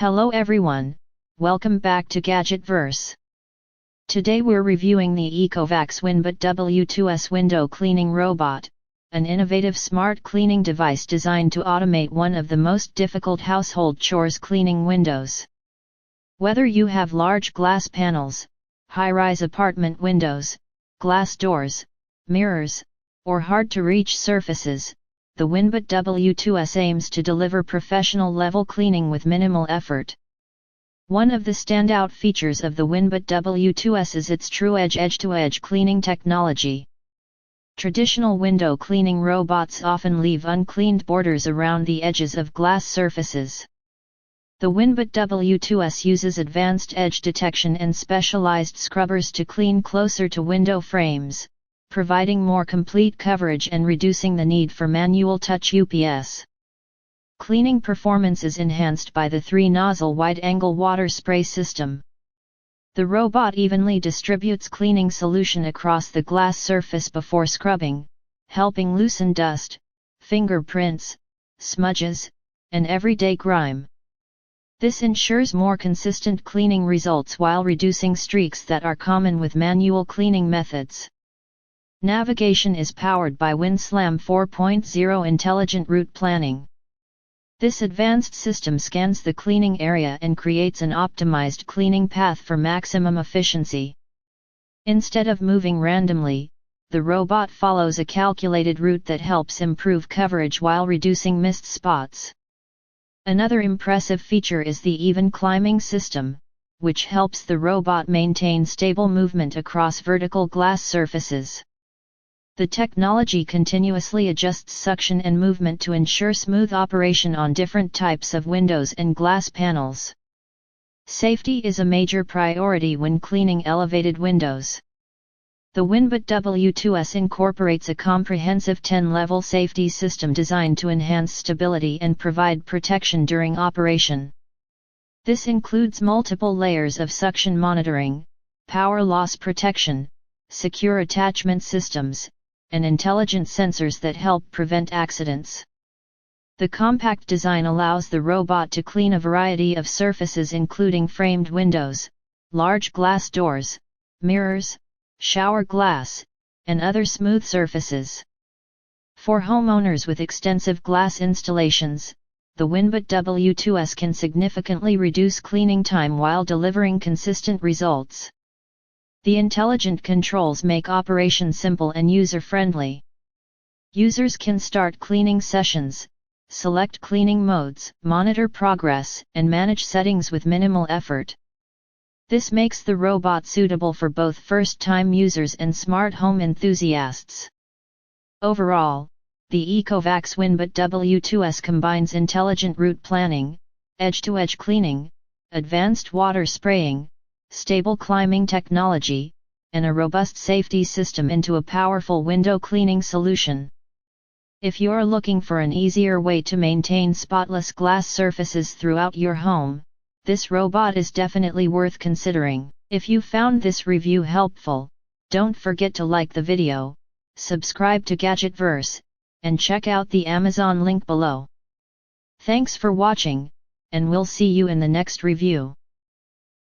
Hello everyone, welcome back to Gadgetverse. Today we're reviewing the ECOVACS WINBOT W2S window cleaning robot, an innovative smart cleaning device designed to automate one of the most difficult household chores: cleaning windows. Whether you have large glass panels, high-rise apartment windows, glass doors, mirrors, or hard-to-reach surfaces, the WINBOT W2S aims to deliver professional-level cleaning with minimal effort. One of the standout features of the WINBOT W2S is its TruEdge Edge-to-Edge Cleaning Technology. Traditional window cleaning robots often leave uncleaned borders around the edges of glass surfaces. The WINBOT W2S uses advanced edge detection and specialized scrubbers to clean closer to window frames, providing more complete coverage and reducing the need for manual touch ups. Cleaning performance is enhanced by the 3-nozzle wide-angle water spray system. The robot evenly distributes cleaning solution across the glass surface before scrubbing, helping loosen dust, fingerprints, smudges, and everyday grime. This ensures more consistent cleaning results while reducing streaks that are common with manual cleaning methods. Navigation is powered by WinSlam 4.0 Intelligent Route Planning. This advanced system scans the cleaning area and creates an optimized cleaning path for maximum efficiency. Instead of moving randomly, the robot follows a calculated route that helps improve coverage while reducing missed spots. Another impressive feature is the even climbing system, which helps the robot maintain stable movement across vertical glass surfaces. The technology continuously adjusts suction and movement to ensure smooth operation on different types of windows and glass panels. Safety is a major priority when cleaning elevated windows. The WINBOT W2S incorporates a comprehensive 10-level safety system designed to enhance stability and provide protection during operation. This includes multiple layers of suction monitoring, power loss protection, secure attachment systems, and intelligent sensors that help prevent accidents. The compact design allows the robot to clean a variety of surfaces including framed windows, large glass doors, mirrors, shower glass, and other smooth surfaces. For homeowners with extensive glass installations, the WINBOT W2S can significantly reduce cleaning time while delivering consistent results. The intelligent controls make operation simple and user-friendly. Users can start cleaning sessions, select cleaning modes, monitor progress, and manage settings with minimal effort. This makes the robot suitable for both first-time users and smart home enthusiasts. Overall, the ECOVACS WINBOT W2S combines intelligent route planning, edge-to-edge cleaning, advanced water spraying, stable climbing technology, and a robust safety system into a powerful window cleaning solution. If you're looking for an easier way to maintain spotless glass surfaces throughout your home, this robot is definitely worth considering. If you found this review helpful, don't forget to like the video, subscribe to Gadgetverse, and check out the Amazon link below. Thanks for watching, and we'll see you in the next review.